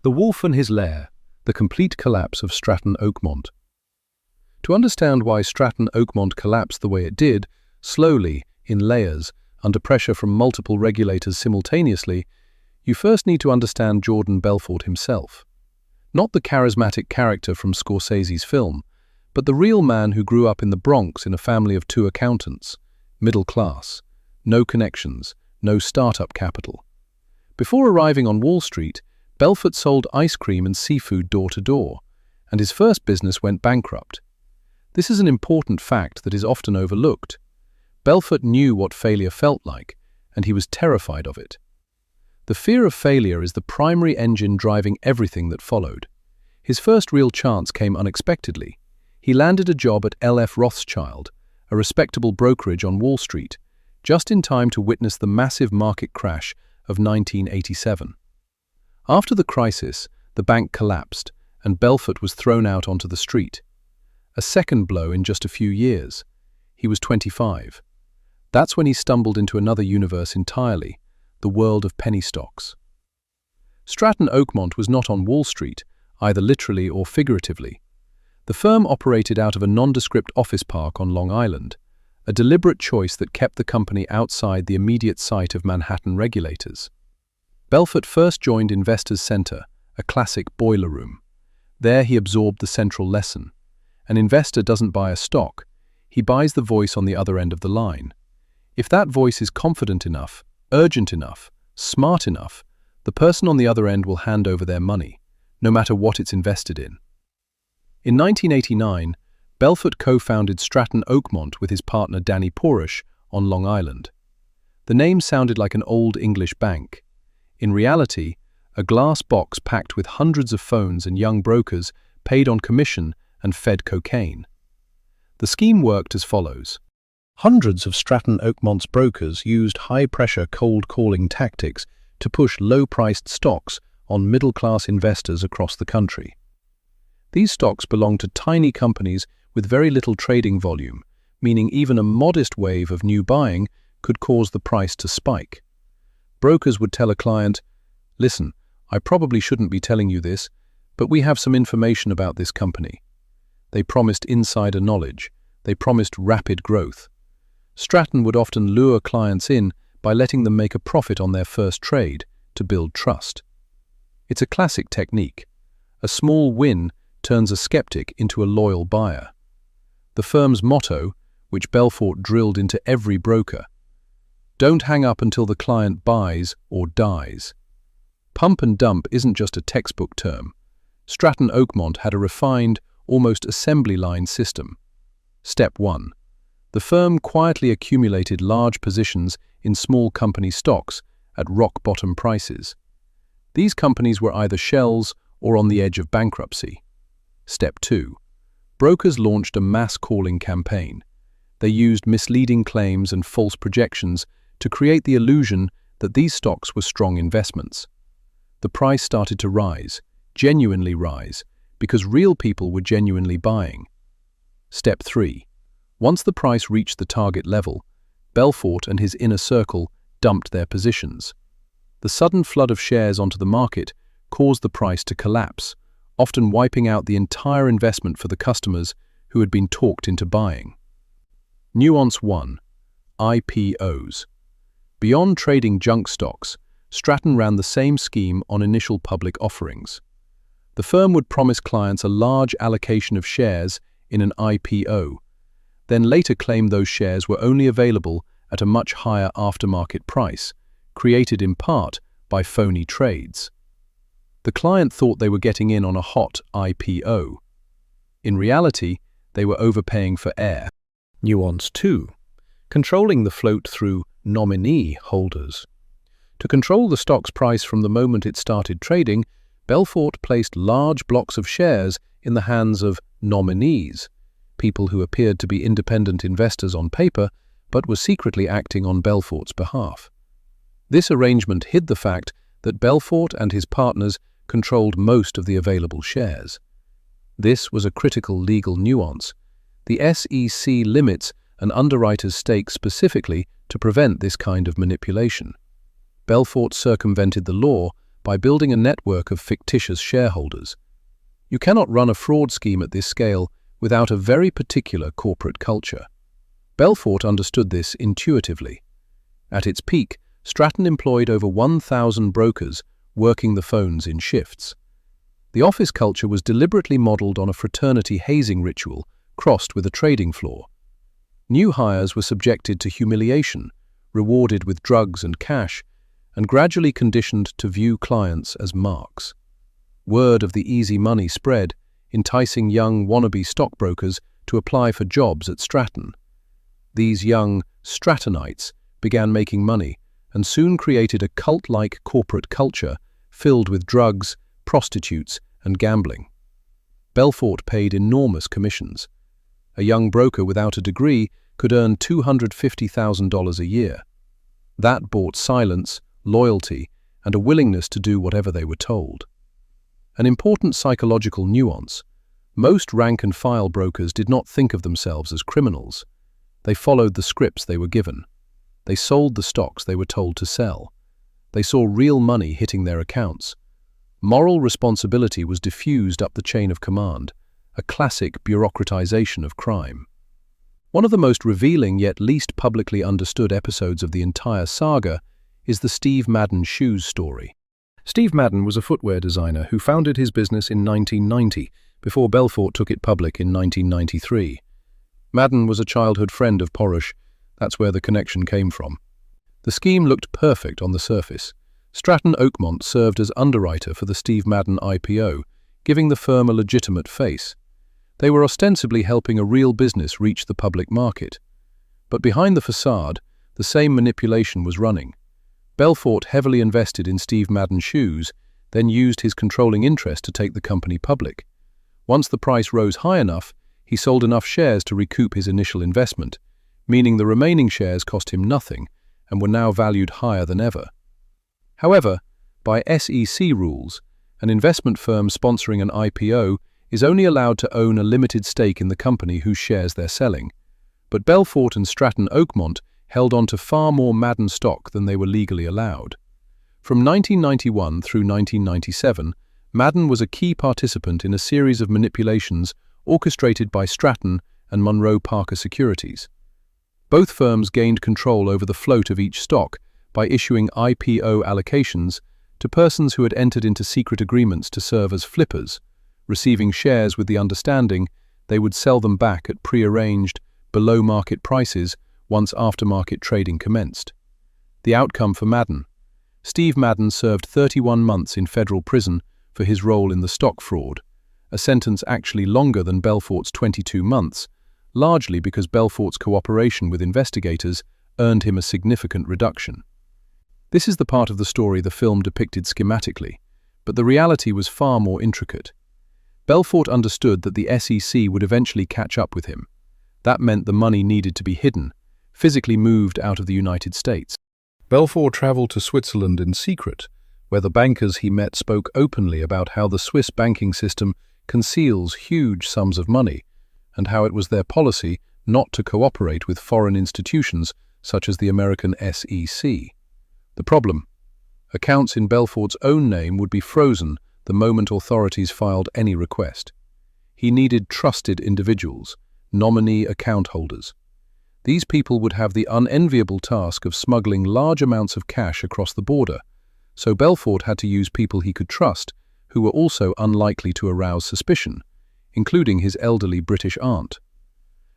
The Wolf and His Lair, the complete collapse of Stratton Oakmont. To understand why Stratton Oakmont collapsed the way it did, slowly, in layers, under pressure from multiple regulators simultaneously, you first need to understand Jordan Belfort himself. Not the charismatic character from Scorsese's film, but the real man who grew up in the Bronx in a family of 2 accountants, middle class, no connections, no startup capital. Before arriving on Wall Street, Belfort sold ice cream and seafood door to door, and his first business went bankrupt. This is an important fact that is often overlooked. Belfort knew what failure felt like, and he was terrified of it. The fear of failure is the primary engine driving everything that followed. His first real chance came unexpectedly. He landed a job at L.F. Rothschild, a respectable brokerage on Wall Street, just in time to witness the massive market crash of 1987. After the crisis, the bank collapsed, and Belfort was thrown out onto the street. A second blow in just a few years. He was 25. That's when he stumbled into another universe entirely, the world of penny stocks. Stratton Oakmont was not on Wall Street, either literally or figuratively. The firm operated out of a nondescript office park on Long Island, a deliberate choice that kept the company outside the immediate sight of Manhattan regulators. Belfort first joined Investors' Center, a classic boiler room. There he absorbed the central lesson. An investor doesn't buy a stock, he buys the voice on the other end of the line. If that voice is confident enough, urgent enough, smart enough, the person on the other end will hand over their money, no matter what it's invested in. In 1989, Belfort co-founded Stratton Oakmont with his partner Danny Porush on Long Island. The name sounded like an old English bank. In reality, a glass box packed with hundreds of phones and young brokers paid on commission and fed cocaine. The scheme worked as follows. Hundreds of Stratton Oakmont's brokers used high-pressure cold-calling tactics to push low-priced stocks on middle-class investors across the country. These stocks belonged to tiny companies with very little trading volume, meaning even a modest wave of new buying could cause the price to spike. Brokers would tell a client, "Listen, I probably shouldn't be telling you this, but we have some information about this company." They promised insider knowledge. They promised rapid growth. Stratton would often lure clients in by letting them make a profit on their first trade to build trust. It's a classic technique. A small win turns a skeptic into a loyal buyer. The firm's motto, which Belfort drilled into every broker: "Don't hang up until the client buys or dies." Pump and dump isn't just a textbook term. Stratton Oakmont had a refined, almost assembly line system. Step 1. The firm quietly accumulated large positions in small company stocks at rock-bottom prices. These companies were either shells or on the edge of bankruptcy. Step 2. Brokers launched a mass-calling campaign. They used misleading claims and false projections to create the illusion that these stocks were strong investments. The price started to rise, genuinely rise, because real people were genuinely buying. Step 3. Once the price reached the target level, Belfort and his inner circle dumped their positions. The sudden flood of shares onto the market caused the price to collapse, often wiping out the entire investment for the customers who had been talked into buying. Nuance 1. IPOs. Beyond trading junk stocks, Stratton ran the same scheme on initial public offerings. The firm would promise clients a large allocation of shares in an IPO, then later claim those shares were only available at a much higher aftermarket price, created in part by phony trades. The client thought they were getting in on a hot IPO. In reality, they were overpaying for air. Nuance 2. Controlling the float through nominee holders. To control the stock's price from the moment it started trading, Belfort placed large blocks of shares in the hands of nominees, people who appeared to be independent investors on paper but were secretly acting on Belfort's behalf. This arrangement hid the fact that Belfort and his partners controlled most of the available shares. This was a critical legal nuance. The SEC limits an underwriter's stake specifically to prevent this kind of manipulation. Belfort circumvented the law by building a network of fictitious shareholders. You cannot run a fraud scheme at this scale without a very particular corporate culture. Belfort understood this intuitively. At its peak, Stratton employed over 1,000 brokers working the phones in shifts. The office culture was deliberately modeled on a fraternity hazing ritual crossed with a trading floor. New hires were subjected to humiliation, rewarded with drugs and cash, and gradually conditioned to view clients as marks. Word of the easy money spread, enticing young wannabe stockbrokers to apply for jobs at Stratton. These young Strattonites began making money and soon created a cult-like corporate culture filled with drugs, prostitutes, and gambling. Belfort paid enormous commissions. A young broker without a degree could earn $250,000 a year. That bought silence, loyalty, and a willingness to do whatever they were told. An important psychological nuance: most rank-and-file brokers did not think of themselves as criminals. They followed the scripts they were given. They sold the stocks they were told to sell. They saw real money hitting their accounts. Moral responsibility was diffused up the chain of command, a classic bureaucratization of crime. One of the most revealing yet least publicly understood episodes of the entire saga is the Steve Madden shoes story. Steve Madden was a footwear designer who founded his business in 1990 before Belfort took it public in 1993. Madden was a childhood friend of Porush. That's where the connection came from. The scheme looked perfect on the surface. Stratton Oakmont served as underwriter for the Steve Madden IPO, giving the firm a legitimate face. They were ostensibly helping a real business reach the public market. But behind the facade, the same manipulation was running. Belfort heavily invested in Steve Madden shoes, then used his controlling interest to take the company public. Once the price rose high enough, he sold enough shares to recoup his initial investment, meaning the remaining shares cost him nothing and were now valued higher than ever. However, by SEC rules, an investment firm sponsoring an IPO is only allowed to own a limited stake in the company whose shares they're selling. But Belfort and Stratton Oakmont held on to far more Madden stock than they were legally allowed. From 1991 through 1997, Madden was a key participant in a series of manipulations orchestrated by Stratton and Monroe Parker Securities. Both firms gained control over the float of each stock by issuing IPO allocations to persons who had entered into secret agreements to serve as flippers, receiving shares with the understanding they would sell them back at prearranged, below-market prices once aftermarket trading commenced. The outcome for Madden: Steve Madden served 31 months in federal prison for his role in the stock fraud, a sentence actually longer than Belfort's 22 months, largely because Belfort's cooperation with investigators earned him a significant reduction. This is the part of the story the film depicted schematically, but the reality was far more intricate. Belfort understood that the SEC would eventually catch up with him. That meant the money needed to be hidden, physically moved out of the United States. Belfort traveled to Switzerland in secret, where the bankers he met spoke openly about how the Swiss banking system conceals huge sums of money, and how it was their policy not to cooperate with foreign institutions such as the American SEC. The problem: accounts in Belfort's own name would be frozen the moment authorities filed any request. He needed trusted individuals, nominee account holders. These people would have the unenviable task of smuggling large amounts of cash across the border, so Belfort had to use people he could trust, who were also unlikely to arouse suspicion, including his elderly British aunt.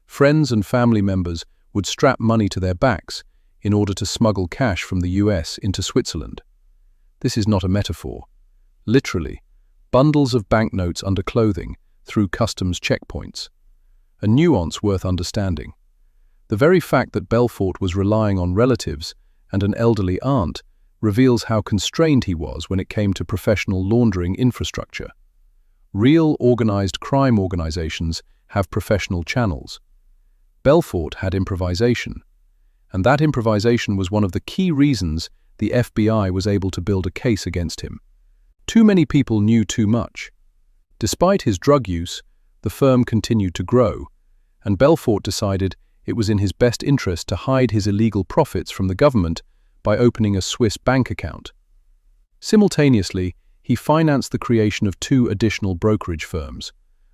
Friends and family members would strap money to their backs in order to smuggle cash from the US into Switzerland. This is not a metaphor. Literally, bundles of banknotes under clothing through customs checkpoints. A nuance worth understanding. The very fact that Belfort was relying on relatives and an elderly aunt reveals how constrained he was when it came to professional laundering infrastructure. Real organized crime organizations have professional channels. Belfort had improvisation, and that improvisation was one of the key reasons the FBI was able to build a case against him. Too many people knew too much. Despite his drug use, the firm continued to grow, and Belfort decided it was in his best interest to hide his illegal profits from the government by opening a Swiss bank account. Simultaneously, he financed the creation of two additional brokerage firms,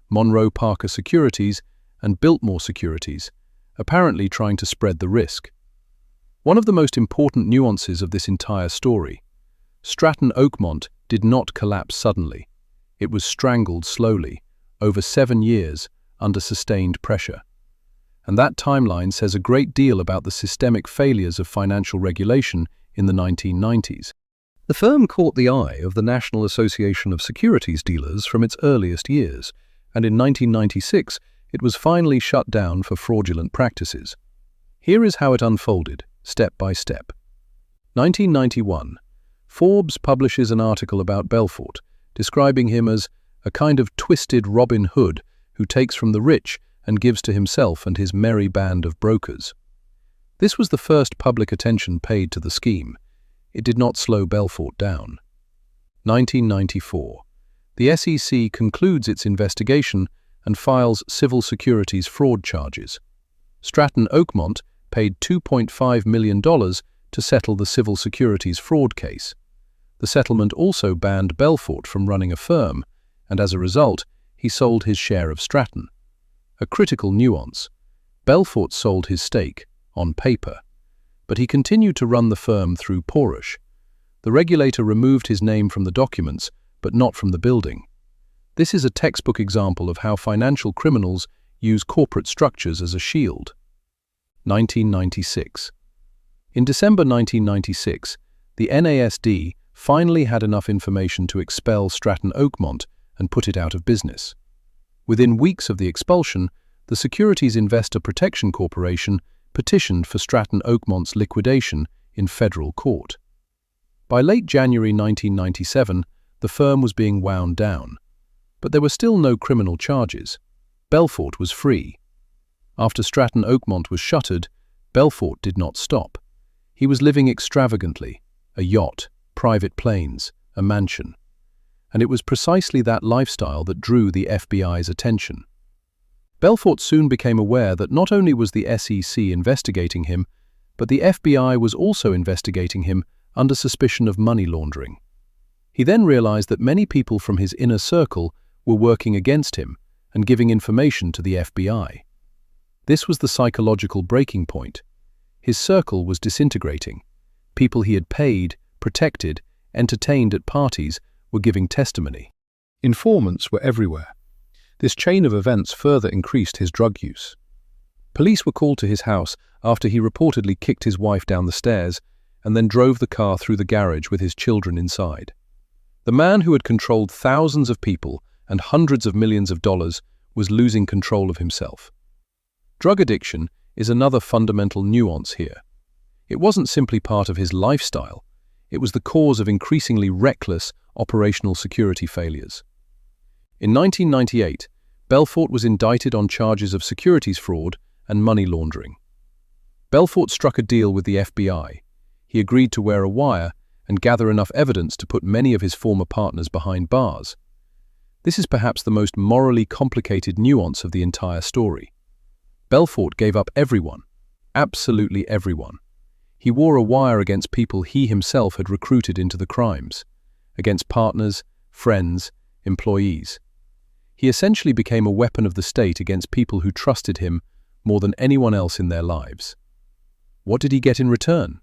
Monroe Parker Securities and Biltmore Securities, apparently trying to spread the risk. One of the most important nuances of this entire story: Stratton Oakmont did not collapse suddenly. It was strangled slowly, over 7 years, under sustained pressure. And that timeline says a great deal about the systemic failures of financial regulation in the 1990s. The firm caught the eye of the National Association of Securities Dealers from its earliest years, and in 1996 it was finally shut down for fraudulent practices. Here is how it unfolded, step by step. 1991. Forbes publishes an article about Belfort, describing him as a kind of twisted Robin Hood who takes from the rich and gives to himself and his merry band of brokers. This was the first public attention paid to the scheme. It did not slow Belfort down. 1994. The SEC concludes its investigation and files civil securities fraud charges. Stratton Oakmont paid $2.5 million to settle the civil securities fraud case. The settlement also banned Belfort from running a firm, and as a result, he sold his share of Stratton. A critical nuance: Belfort sold his stake, on paper, but he continued to run the firm through Porush. The regulator removed his name from the documents, but not from the building. This is a textbook example of how financial criminals use corporate structures as a shield. 1996. In December 1996, the NASD finally had enough information to expel Stratton Oakmont and put it out of business. Within weeks of the expulsion, the Securities Investor Protection Corporation petitioned for Stratton Oakmont's liquidation in federal court. By late January 1997, the firm was being wound down, but there were still no criminal charges. Belfort was free. After Stratton Oakmont was shuttered, Belfort did not stop. He was living extravagantly: a yacht, private planes, a mansion. And it was precisely that lifestyle that drew the FBI's attention. Belfort soon became aware that not only was the SEC investigating him, but the FBI was also investigating him under suspicion of money laundering. He then realized that many people from his inner circle were working against him and giving information to the FBI. This was the psychological breaking point. His circle was disintegrating. People he had paid, protected, entertained at parties were giving testimony. Informants were everywhere. This chain of events further increased his drug use. Police were called to his house after he reportedly kicked his wife down the stairs and then drove the car through the garage with his children inside. The man who had controlled thousands of people and hundreds of millions of dollars was losing control of himself. Drug addiction is another fundamental nuance here. It wasn't simply part of his lifestyle, it was the cause of increasingly reckless operational security failures. In 1998, Belfort was indicted on charges of securities fraud and money laundering. Belfort struck a deal with the FBI. He agreed to wear a wire and gather enough evidence to put many of his former partners behind bars. This is perhaps the most morally complicated nuance of the entire story. Belfort gave up everyone, absolutely everyone. He wore a wire against people he himself had recruited into the crimes, against partners, friends, employees. He essentially became a weapon of the state against people who trusted him more than anyone else in their lives. What did he get in return?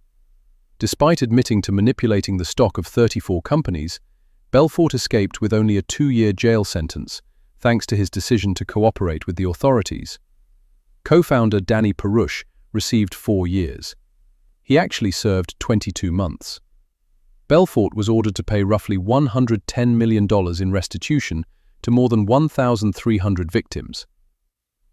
Despite admitting to manipulating the stock of 34 companies, Belfort escaped with only a 2-year jail sentence, thanks to his decision to cooperate with the authorities. Co-founder Danny Perush received 4 years. He actually served 22 months. Belfort was ordered to pay roughly $110 million in restitution to more than 1,300 victims.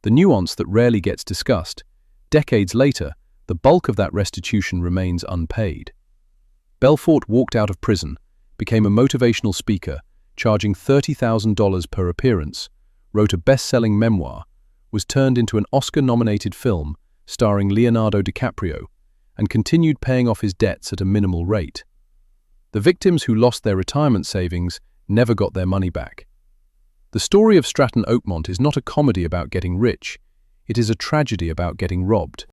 The nuance that rarely gets discussed: decades later, the bulk of that restitution remains unpaid. Belfort walked out of prison, became a motivational speaker, charging $30,000 per appearance, wrote a best-selling memoir, was turned into an Oscar-nominated film starring Leonardo DiCaprio, and continued paying off his debts at a minimal rate. The victims who lost their retirement savings never got their money back. The story of Stratton Oakmont is not a comedy about getting rich. It is a tragedy about getting robbed.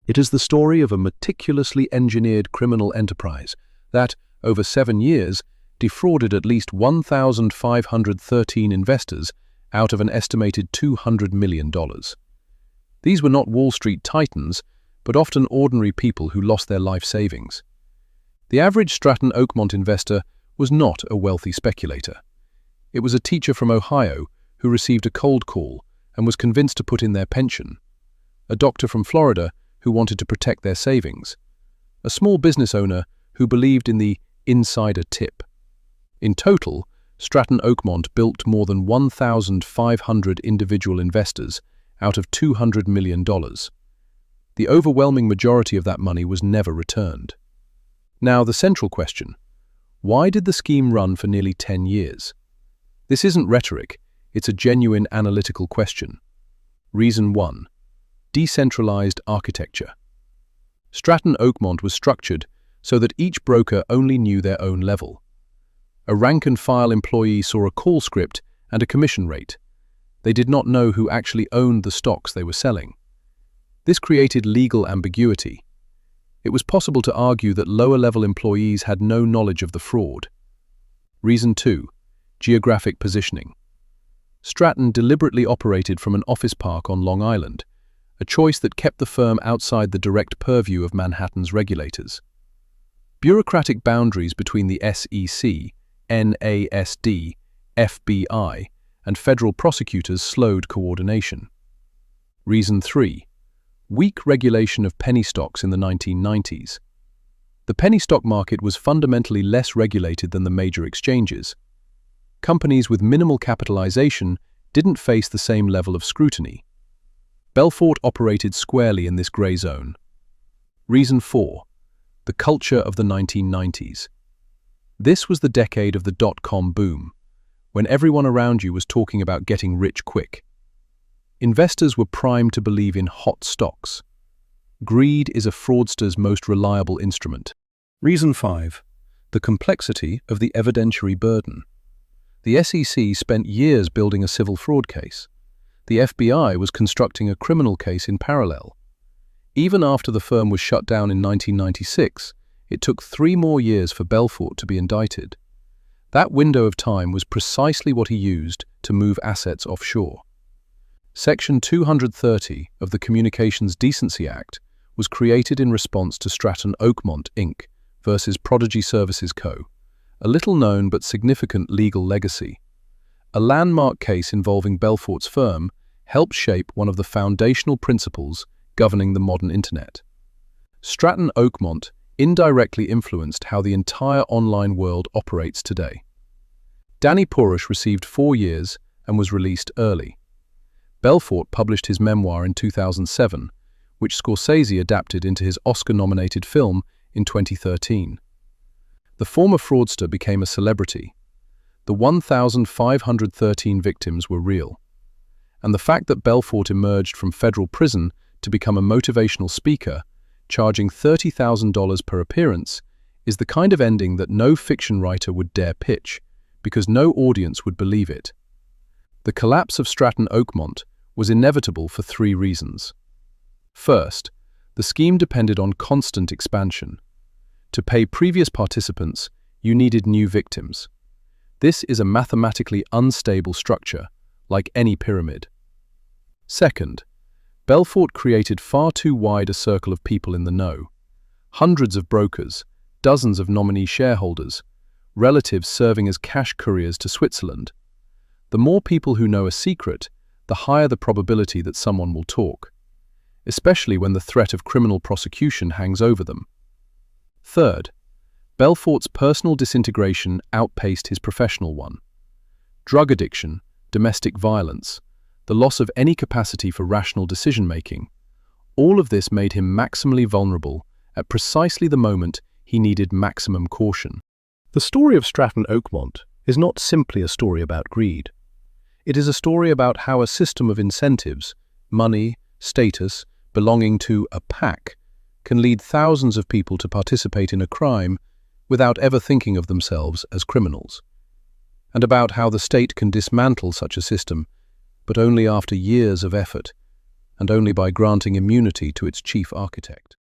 It is the story of a meticulously engineered criminal enterprise that, over 7 years, defrauded at least 1,513 investors out of an estimated $200 million. These were not Wall Street titans, but often ordinary people who lost their life savings. The average Stratton Oakmont investor was not a wealthy speculator. It was a teacher from Ohio who received a cold call and was convinced to put in their pension, a doctor from Florida who wanted to protect their savings, a small business owner who believed in the insider tip. In total, Stratton Oakmont built more than 1,500 individual investors out of $200 million. The overwhelming majority of that money was never returned. Now, the central question: why did the scheme run for nearly 10 years? This isn't rhetoric, it's a genuine analytical question. Reason 1. Decentralized architecture. Stratton Oakmont was structured so that each broker only knew their own level. A rank-and-file employee saw a call script and a commission rate. They did not know who actually owned the stocks they were selling. This created legal ambiguity. It was possible to argue that lower-level employees had no knowledge of the fraud. Reason 2. Geographic positioning. Stratton deliberately operated from an office park on Long Island, a choice that kept the firm outside the direct purview of Manhattan's regulators. Bureaucratic boundaries between the SEC, NASD, FBI, and federal prosecutors slowed coordination. Reason 3. Weak regulation of penny stocks in the 1990s. The penny stock market was fundamentally less regulated than the major exchanges. Companies with minimal capitalization didn't face the same level of scrutiny. Belfort operated squarely in this gray zone. Reason 4. The culture of the 1990s. This was the decade of the dot-com boom, when everyone around you was talking about getting rich quick. Investors were primed to believe in hot stocks. Greed is a fraudster's most reliable instrument. Reason 5. The complexity of the evidentiary burden. The SEC spent years building a civil fraud case. The FBI was constructing a criminal case in parallel. Even after the firm was shut down in 1996, it took 3 more years for Belfort to be indicted. That window of time was precisely what he used to move assets offshore. Section 230 of the Communications Decency Act was created in response to Stratton Oakmont, Inc. versus Prodigy Services Co., a little-known but significant legal legacy. A landmark case involving Belfort's firm helped shape one of the foundational principles governing the modern Internet. Stratton Oakmont indirectly influenced how the entire online world operates today. Danny Porush received 4 years and was released early. Belfort published his memoir in 2007, which Scorsese adapted into his Oscar-nominated film in 2013. The former fraudster became a celebrity. The 1,513 victims were real. And the fact that Belfort emerged from federal prison to become a motivational speaker, charging $30,000 per appearance, is the kind of ending that no fiction writer would dare pitch, because no audience would believe it. The collapse of Stratton Oakmont was inevitable for 3 reasons. First, the scheme depended on constant expansion. To pay previous participants, you needed new victims. This is a mathematically unstable structure, like any pyramid. Second, Belfort created far too wide a circle of people in the know. Hundreds of brokers, dozens of nominee shareholders, relatives serving as cash couriers to Switzerland. The more people who know a secret, the higher the probability that someone will talk, especially when the threat of criminal prosecution hangs over them. Third, Belfort's personal disintegration outpaced his professional one. Drug addiction, domestic violence, the loss of any capacity for rational decision-making, all of this made him maximally vulnerable at precisely the moment he needed maximum caution. The story of Stratton Oakmont is not simply a story about greed. It is a story about how a system of incentives, money, status, belonging to a pack, can lead thousands of people to participate in a crime without ever thinking of themselves as criminals. And about how the state can dismantle such a system, but only after years of effort, and only by granting immunity to its chief architect.